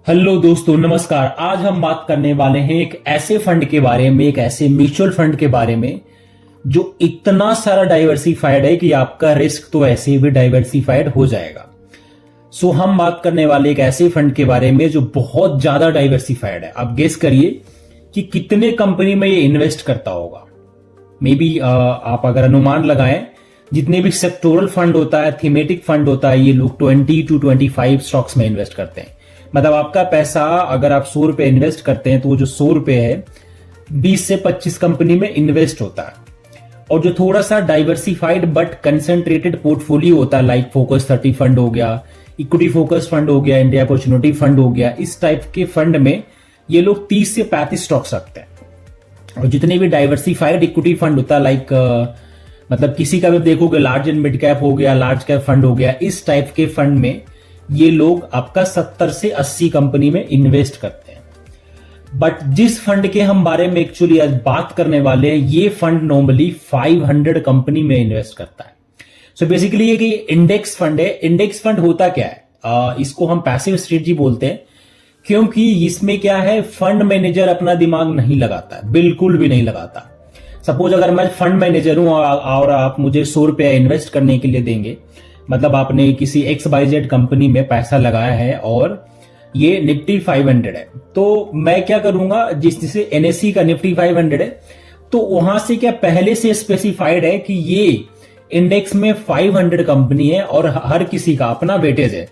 Hello दोस्तों, नमस्कार। आज हम बात करने वाले हैं एक ऐसे फंड के बारे में, एक ऐसे म्यूचुअल फंड के बारे में जो इतना सारा डाइवर्सिफाइड है कि आपका रिस्क तो ऐसे ही भी डाइवर्सिफाइड हो जाएगा। हम बात करने वाले एक ऐसे फंड के बारे में जो बहुत ज्यादा डाइवर्सिफाइड है। आप गेस करिए कि कितने कंपनी में ये इन्वेस्ट करता होगा। मे बी आप अगर अनुमान लगाएं, जितने भी सेक्टोरल फंड होता है, थीमेटिक फंड होता है, ये लोग 20 to 25 स्टॉक्स में इन्वेस्ट करते हैं। मतलब आपका पैसा अगर आप 100 रुपए इन्वेस्ट करते हैं तो वो जो 100 रुपए है 20 से 25 कंपनी में इन्वेस्ट होता है। और जो थोड़ा सा डाइवर्सिफाइड बट कंसेंट्रेटेड पोर्टफोलियो होता है, लाइक फोकस 30 फंड हो गया, इक्विटी फोकस फंड हो गया, इंडिया अपॉर्चुनिटी फंड हो गया, इस टाइप के फंड में ये लोग 30 से 35 स्टॉक्स रखते हैं। और जितने भी डाइवर्सिफाइड इक्विटी फंड होता है, लाइक मतलब किसी का भी देखोगे, लार्ज एंड मिड कैप हो गया, लार्ज कैप फंड हो गया, इस टाइप के फंड में ये लोग आपका 70 से 80 कंपनी में इन्वेस्ट करते हैं। बट जिस फंड के हम बारे में एक्चुअली आज बात करने वाले हैं, ये फंड नॉर्मली 500 कंपनी में इन्वेस्ट करता है। सो बेसिकली ये कि इंडेक्स फंड है। इंडेक्स फंड होता क्या है, इसको हम पैसिव स्ट्रेटजी बोलते हैं, क्योंकि इसमें क्या है, फंड मैनेजर अपना दिमाग नहीं लगाता है, बिल्कुल भी नहीं लगाता। सपोज अगर मैं फंड मैनेजर हूं और आप मुझे 100 रुपया इन्वेस्ट करने के लिए देंगे, मतलब आपने किसी XYZ कंपनी में पैसा लगाया है और ये निफ्टी 500 है, तो मैं क्या करूंगा, जिससे NSE का निफ्टी 500 है, तो वहां से क्या पहले से स्पेसिफाइड है कि ये इंडेक्स में 500 कंपनी है और हर किसी का अपना वेटेज है।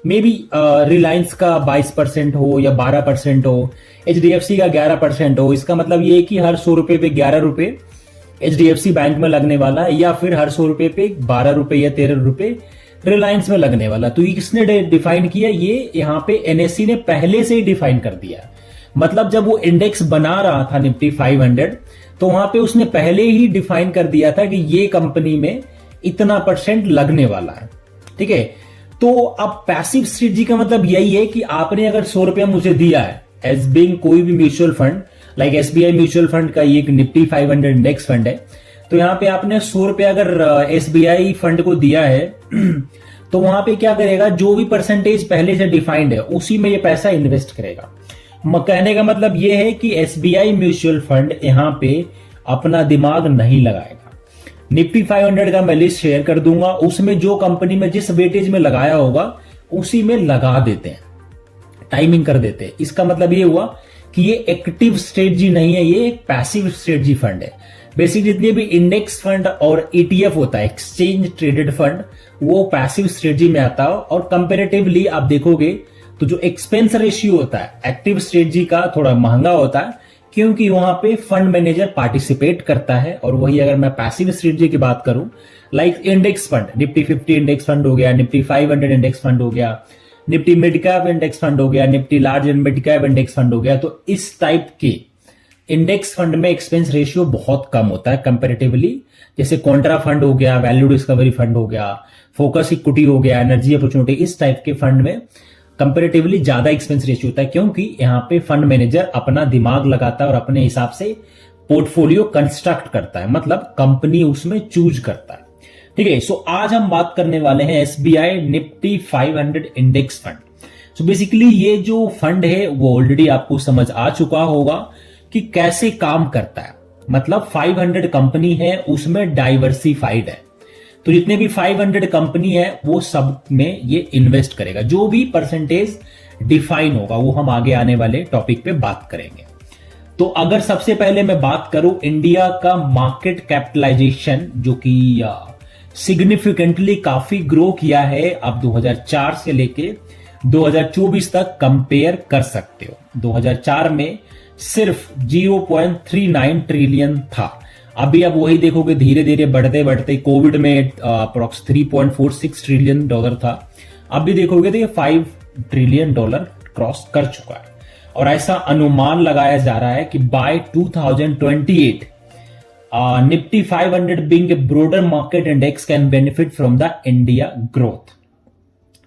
मे बी रिलायंस का 22% हो या 12% हो, HDFC का 11% हो। इसका मतलब ये है कि हर 100 रुपए पे 11 रुपए HDFC बैंक में लगने वाला है, या फिर हर 100 रुपए पे 12 रुपए या 13 रुपए रिलायंस में लगने वाला। तो किसने डिफाइन किया, ये यहाँ पे NSE ने पहले से ही डिफाइन कर दिया। मतलब जब वो इंडेक्स बना रहा था निफ्टी 500, तो वहां पे उसने पहले ही डिफाइन कर दिया था कि ये कंपनी में इतना % लगने वाला है। ठीक है, तो अब पैसिव स्ट्रेटजी का मतलब यही है कि आपने अगर 100 रुपया मुझे दिया है एज बीइंग कोई भी mutual fund, like SBI mutual fund का ये एक निफ्टी 500 इंडेक्स फंड है, तो यहां पे आपने 100 रुपया अगर SBI फंड को दिया है तो वहां पे क्या करेगा, जो भी % पहले से डिफाइंड है उसी में ये पैसा इन्वेस्ट करेगा। कहने का मतलब ये है कि SBI म्यूचुअल फंड यहां पे अपना दिमाग नहीं लगाएगा। निफ्टी 500 का मैं लिस्ट शेयर कर दूंगा, उसमें जो कंपनी में जिस वेटेज में लगाया होगा उसी में लगा देते हैं, टाइमिंग कर देते हैं। इसका मतलब ये हुआ कि ये एक्टिव स्ट्रेटजी नहीं है, ये एक पैसिव स्ट्रेटजी फंड है। बेसिकली जितने भी इंडेक्स फंड और ETF होता है, एक्सचेंज ट्रेडेड फंड, वो पैसिव स्ट्रेटजी में आता है। और कंपेरेटिवली आप देखोगे तो जो एक्सपेंस रेशियो होता है एक्टिव स्ट्रेटजी का थोड़ा महंगा होता है, क्योंकि वहां पे फंड मैनेजर पार्टिसिपेट करता है। और वही अगर मैं पैसिव स्ट्रेटजी की बात करूं, like index fund, Nifty 50 index fund हो गया, निफ्टी 500 इंडेक्स फंड हो गया, Nifty mid cap index fund हो गया, Nifty large and mid cap index fund हो गया, तो इस टाइप के इंडेक्स फंड में एक्सपेंस रेशियो बहुत कम होता है कंपैरेटिवली। जैसे कॉन्ट्रा फंड हो गया, वैल्यू डिस्कवरी फंड हो गया, फोकस इक्विटी हो गया, एनर्जी अपॉर्चुनिटी, इस टाइप के फंड में कंपैरेटिवली ज्यादा एक्सपेंस रेशियो होता है, क्योंकि यहां पे फंड मैनेजर अपना दिमाग लगाता है और अपने हिसाब से पोर्टफोलियो कंस्ट्रक्ट करता है, मतलब कंपनी उसमें चूज करता है। ठीक है, सो आज हम बात करने वाले हैं SBI Nifty 500 index fund. So basically ये जो फंड है वो ऑलरेडी आपको समझ आ चुका होगा कि कैसे काम करता है। मतलब 500 कंपनी है, उसमें डाइवर्सिफाइड है, तो जितने भी 500 कंपनी है वो सब में ये इन्वेस्ट करेगा। जो भी % डिफाइन होगा वो हम आगे आने वाले टॉपिक पे बात करेंगे। तो अगर सबसे पहले मैं बात करूं इंडिया का मार्केट कैपिटलाइजेशन, जो कि सिग्निफिकेंटली काफी ग्रो किया है, आप 2004 से लेके 2024 तक कंपेयर कर सकते हो। 2004 में सिर्फ 0.39 ट्रिलियन था। अभी आप वही देखोगे, धीरे धीरे बढ़ते बढ़ते कोविड में अप्रोक्स $3.46 ट्रिलियन था। अभी देखोगे तो ये $5 ट्रिलियन क्रॉस कर चुका है। और ऐसा अनुमान लगाया जा रहा है कि by 2028 Nifty 500 being a broader market index can benefit from the India growth.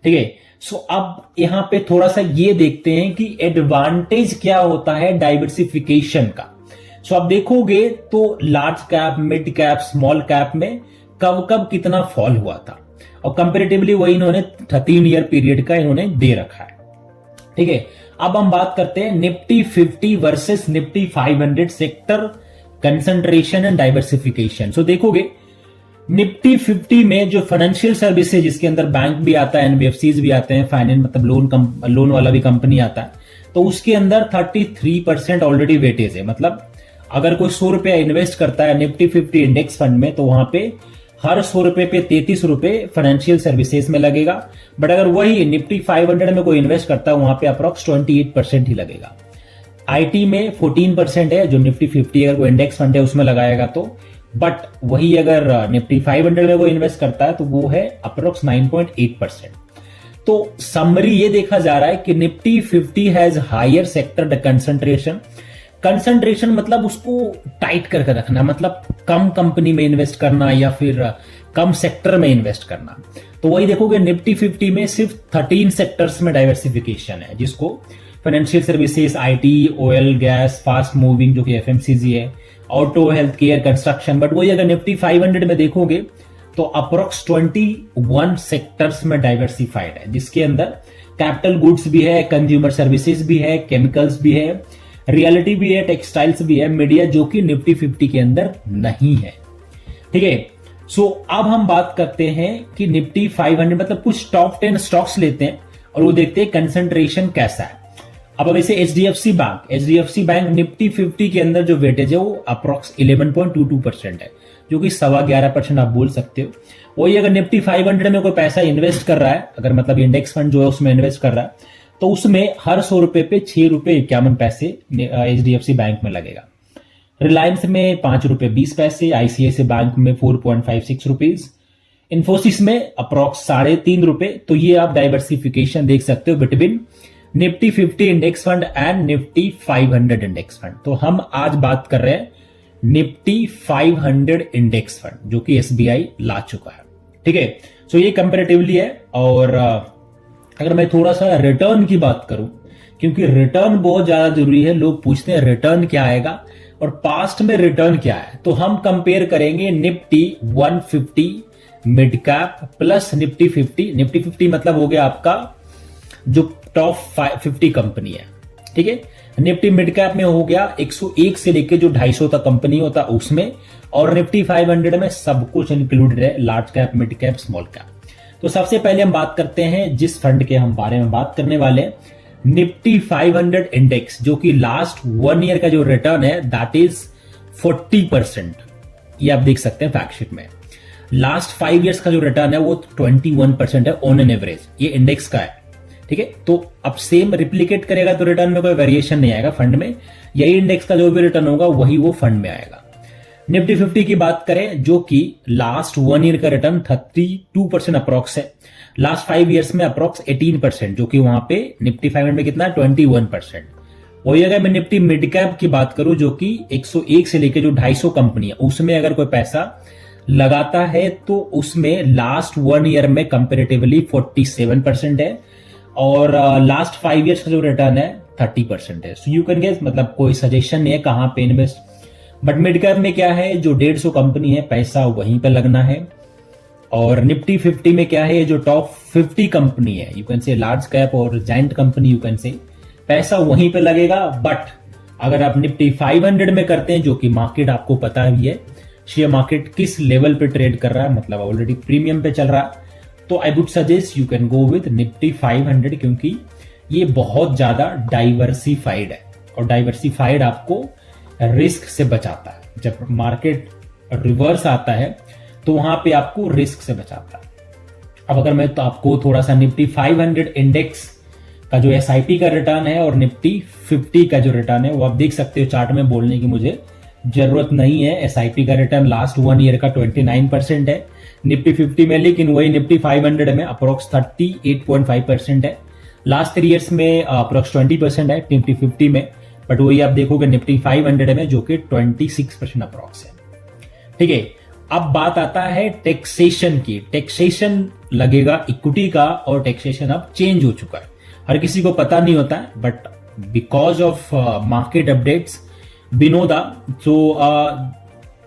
ठीक है, सो अब यहां पे थोड़ा सा ये देखते हैं कि एडवांटेज क्या होता है डाइवर्सिफिकेशन का। सो आप देखोगे तो large cap, mid cap, small cap में कब कब कितना फॉल हुआ था, और कंपेरेटिवली वही इन्होंने 13 ईयर पीरियड का इन्होंने दे रखा है। ठीक है, अब हम बात करते हैं Nifty 50 versus Nifty 500 sector concentration and diversification. So देखोगे निफ्टी 50 में जो फाइनेंशियल सर्विसेज, जिसके अंदर बैंक भी आता है, एनबीएफसीज भी आते हैं, फाइनेंस मतलब लोन वाला भी कंपनी आता है, तो उसके अंदर 33% ऑलरेडी वेटेज है। मतलब अगर कोई 100 रुपया इन्वेस्ट करता है निफ्टी 50 इंडेक्स फंड में, तो वहां पे हर 100 रुपए पे 33 रुपए फाइनेंशियल सर्विसेज में लगेगा। बट अगर वही निफ्टी 500 में कोई इन्वेस्ट करता है, वहां पे अप्रोक्स 28% ही लगेगा। आईटी में 14% है, जो निफ्टी 50 अगर कोई इंडेक्स फंड है उसमें लगाएगा तो। बट वही अगर निफ्टी 500 में कोई इन्वेस्ट करता है तो वो है अप्रोक्स 9.8%। तो समरी ये देखा जा रहा है कि Nifty 50 has higher sector concentration. Concentration मतलब उसको टाइट करके रखना, मतलब कम कंपनी में इन्वेस्ट करना या फिर कम सेक्टर में इन्वेस्ट करना। तो वही देखोगे निफ्टी 50 में सिर्फ 13 सेक्टर्स में डाइवर्सिफिकेशन है, जिसको financial services, IT, oil gas, fast moving जो कि एफएमसीजी है, auto, health care, construction. But वही अगर निफ्टी 500 में देखोगे तो अप्रोक्स 21 सेक्टर्स में डाइवर्सिफाइड है, जिसके अंदर कैपिटल गुड्स भी है, कंज्यूमर सर्विसेज भी है, केमिकल्स भी है, रियलिटी भी है, टेक्सटाइल्स भी है, मीडिया, जो कि निफ्टी 50 के अंदर नहीं है। ठीक है, सो अब हम बात करते हैं कि निफ्टी 500 मतलब कुछ टॉप 10 स्टॉक्स लेते हैं और वो देखते हैं कंसंट्रेशन कैसा है। अब वैसे एचडीएफसी बैंक निफ्टी 50 के अंदर जो वेटेज है वो अप्रोक्स 11.22% है, जो कि 11.25% आप बोल सकते हो। वही अगर निफ्टी 500 में कोई पैसा इन्वेस्ट कर रहा है, अगर मतलब इंडेक्स फंड जो है उसमें इन्वेस्ट कर रहा है, तो उसमें हर 100 रुपए पे 6 रुपए 51 पैसे एचडीएफसी बैंक में लगेगा। रिलायंस में 5 रुपए 20 पैसे, आईसीआईसीआई बैंक में 4.56 रुपीज, इन्फोसिस में अप्रोक्स 3.5 रुपए। तो ये आप डाइवर्सिफिकेशन देख सकते हो between Nifty 50 index fund and Nifty 500 index fund. तो हम आज बात कर रहे हैं निफ्टी 500 इंडेक्स फंड, जो कि एसबीआई ला चुका है। ठीक है, सो ये कंपेरेटिवली है। और अगर मैं थोड़ा सा रिटर्न की बात करूं, क्योंकि रिटर्न बहुत ज्यादा जरूरी है, लोग पूछते हैं रिटर्न क्या आएगा और पास्ट में रिटर्न क्या है, तो हम कंपेयर करेंगे Nifty 150 mid cap plus Nifty 50। Nifty 50 मतलब हो गया आपका जो टॉप 50 कंपनी है। ठीक है, निफ्टी मिड कैप में हो गया 101 से लेके जो 250 तक कंपनी होता उसमें, और निफ्टी 500 में सब कुछ इंक्लूडेड है, large cap, mid cap, small cap. तो सबसे पहले हम बात करते हैं जिस फंड के हम बारे में बात करने वाले हैं, निफ्टी 500 इंडेक्स, जो कि लास्ट 1 ईयर का जो रिटर्न है दैट इज 40%। ये आप देख सकते हैं फैक्टशीट में। लास्ट 5 ईयर्स का जो रिटर्न है वो 21% है ऑन एन एवरेज, ये इंडेक्स का है। ठीक है, तो अब सेम रिप्लिकेट करेगा तो रिटर्न में कोई वेरिएशन नहीं आएगा फंड में, यही इंडेक्स का जो भी रिटर्न होगा वही वो फंड में आएगा। निफ्टी 50 की बात करें, जो कि लास्ट 1 ईयर का रिटर्न 32% अप्रोक्स है, लास्ट 5 ईयर्स में अप्रोक्स 18%, जो कि वहां पे निफ्टी 500 में कितना 21%। वही अगर मैं निफ्टी मिड कैप की बात करूं, जो कि 101 से लेकर जो 250 कंपनी है उसमें अगर कोई पैसा लगाता है तो उसमें लास्ट 1 ईयर में कंपेरेटिवली 47% है, और लास्ट 5 ईयर्स का जो रिटर्न है 30% है। सो यू कैन गेस, मतलब कोई सजेशन नहीं है कहां पे इन्वेस्ट। बट मिड कैप में क्या है, जो 150 कंपनी है पैसा वहीं पे लगना है, और निफ्टी 50 में क्या है, जो टॉप 50 कंपनी है, you can say large cap और giant company, you can say पैसा वहीं पे लगेगा। बट अगर आप निफ्टी 500 में करते हैं, जो कि मार्केट आपको पता भी है शेयर मार्केट किस लेवल पे ट्रेड कर रहा है, मतलब ऑलरेडी प्रीमियम पे चल रहा है, तो I would suggest you can go with Nifty 500, क्योंकि ये बहुत ज्यादा डाइवर्सिफाइड है, और डाइवर्सिफाइड आपको रिस्क से बचाता है। जब मार्केट रिवर्स आता है तो वहां पे आपको रिस्क से बचाता है। अब अगर मैं तो आपको थोड़ा सा निफ्टी 500 इंडेक्स का जो एसआईपी का रिटर्न है और निफ्टी 50 का जो रिटर्न है वो आप देख सकते हो, चार्ट में बोलने की मुझे जरूरत नहीं है। एसआईपी का रिटर्न लास्ट 1 ईयर का 29% है निफ्टी 50 में, लेकिन वही निफ्टी 500 में अप्रोक्स 38.5% है। लास्ट 3 ईयर्स में अप्रोक्स 20% है निफ्टी 50 में, बट वही आप देखोगे निफ्टी 500 में जो कि 26% अप्रोक्स है। ठीक है, अब बात आता है टैक्सेशन की। टैक्सेशन लगेगा इक्विटी का, और टैक्सेशन अब चेंज हो चुका है, हर किसी को पता नहीं होता है, but because of market updates बिनोदा, तो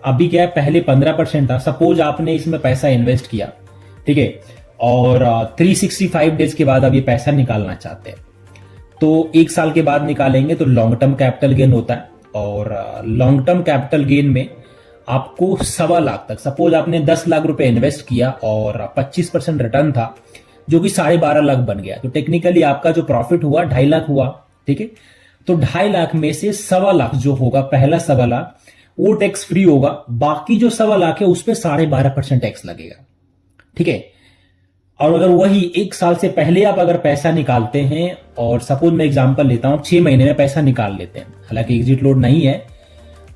अभी क्या है, पहले 15% था। सपोज आपने इसमें पैसा इन्वेस्ट किया, ठीक है, और 365 डेज के बाद आप ये पैसा निकालना चाहते हैं, तो 1 साल के बाद निकालेंगे तो लॉन्ग टर्म कैपिटल गेन होता है। और लॉन्ग टर्म कैपिटल गेन में आपको 1.25 लाख तक, सपोज आपने 10 लाख रुपए इन्वेस्ट किया और 25% रिटर्न था, जो कि 12.5 लाख बन गया, तो टेक्निकली आपका जो प्रॉफिट हुआ 2.5 लाख हुआ। ठीक है, तो 2.5 लाख में से 1.25 लाख जो होगा, पहला 1.25 लाख वो टैक्स फ्री होगा, बाकी जो 1.25 लाख है उस पर 12.5% टैक्स लगेगा। ठीक है, और अगर वही 1 साल से पहले आप अगर पैसा निकालते हैं, और सपोज मैं एग्जांपल लेता हूं 6 महीने में पैसा निकाल लेते हैं, हालांकि एग्जिट लोड नहीं है,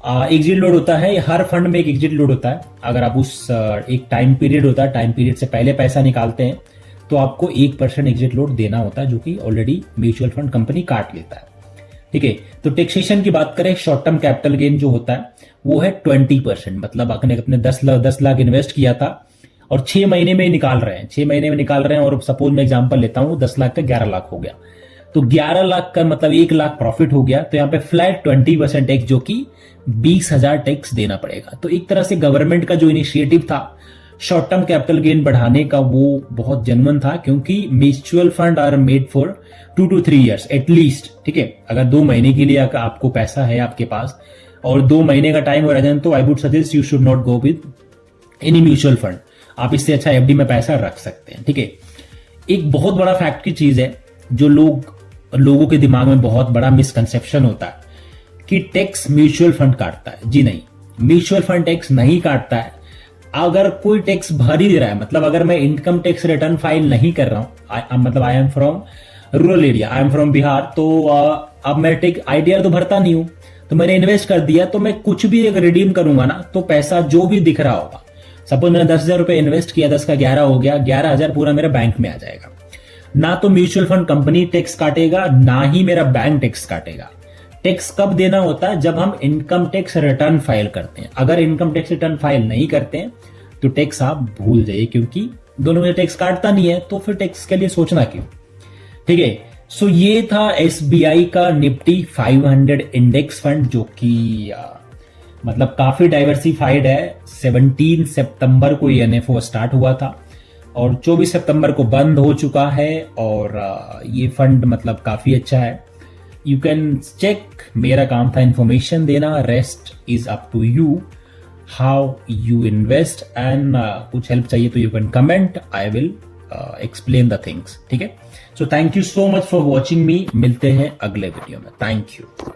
एग्जिट लोड होता है, हर फंड में एक एग्जिट लोड होता है। अगर आप उस एक टाइम पीरियड होता है, टाइम पीरियड से पहले पैसा निकालते हैं तो आपको 1% एग्जिट लोड देना होता है, जो कि ऑलरेडी म्यूचुअल फंड कंपनी काट लेता है। ठीक है, तो टैक्सेशन की बात करें, शॉर्ट टर्म कैपिटल गेन जो होता है वो है 20%, मतलब आपने अपने 10 लाख इन्वेस्ट किया था और 6 महीने में निकाल रहे हैं, 6 महीने में निकाल रहे हैं, और सपोज मैं एग्जांपल लेता हूं 10 लाख का 11 लाख हो गया, तो 11 लाख का मतलब 1 लाख प्रॉफिट हो गया, तो यहाँ पे फ्लैट 20% टैक्स, जो कि 20,000 टैक्स देना पड़ेगा। तो एक तरह से गवर्नमेंट का जो इनिशिएटिव था शॉर्ट टर्म कैपिटल गेन बढ़ाने का, वो बहुत जेन्युइन था, क्योंकि mutual fund are made for 2 to 3 years at least. ठीक है, अगर 2 महीने के लिए आपको पैसा है आपके पास और 2 महीने का टाइम होराइजन, तो I would suggest you should not go with any mutual fund, आप इससे अच्छा एफडी में पैसा रख सकते हैं। ठीक है, एक बहुत बड़ा फैक्ट की चीज है जो लोगों के दिमाग में बहुत बड़ा मिसकंसेप्शन होता है कि टैक्स म्यूचुअल फंड काटता है। जी नहीं, म्यूचुअल फंड टैक्स नहीं काटता है। अगर कोई टैक्स भर ही दे रहा है, मतलब अगर मैं इनकम टैक्स रिटर्न फाइल नहीं कर रहा हूं, मतलब I am from rural area, I am from Bihar, तो अब मैं टैक्स आईटीआर तो भरता नहीं हूं, तो मैंने इन्वेस्ट कर दिया, तो मैं कुछ भी अगर रिडीम करूंगा ना, तो पैसा जो भी दिख रहा होगा, सपोज मैंने 10,000 रुपए इन्वेस्ट किया, 10 का 11 हो गया, 11,000 पूरा मेरा बैंक में आ जाएगा। ना तो म्यूचुअल फंड कंपनी टैक्स काटेगा, ना ही मेरा बैंक टैक्स काटेगा। टैक्स कब देना होता है? जब हम इनकम टैक्स रिटर्न फाइल करते हैं। अगर इनकम टैक्स रिटर्न फाइल नहीं करते हैं तो टैक्स आप भूल जाइए, क्योंकि दोनों में टैक्स काटता नहीं है, तो फिर टैक्स के लिए सोचना क्यों। ठीक है, सो ये था एसबीआई का निफ्टी 500 इंडेक्स फंड, जो कि मतलब काफी डाइवर्सिफाइड है। 17 सितंबर को ये एनएफओ स्टार्ट हुआ था और 24 सितंबर को बंद हो चुका है, और ये फंड मतलब काफी अच्छा है। यू कैन चेक, मेरा काम था इंफॉर्मेशन देना, rest is up to you how you invest, and कुछ हेल्प चाहिए तो you can comment, I will explain the things. ठीक है, so thank you so much for watching me, मिलते हैं अगले वीडियो में, थैंक यू।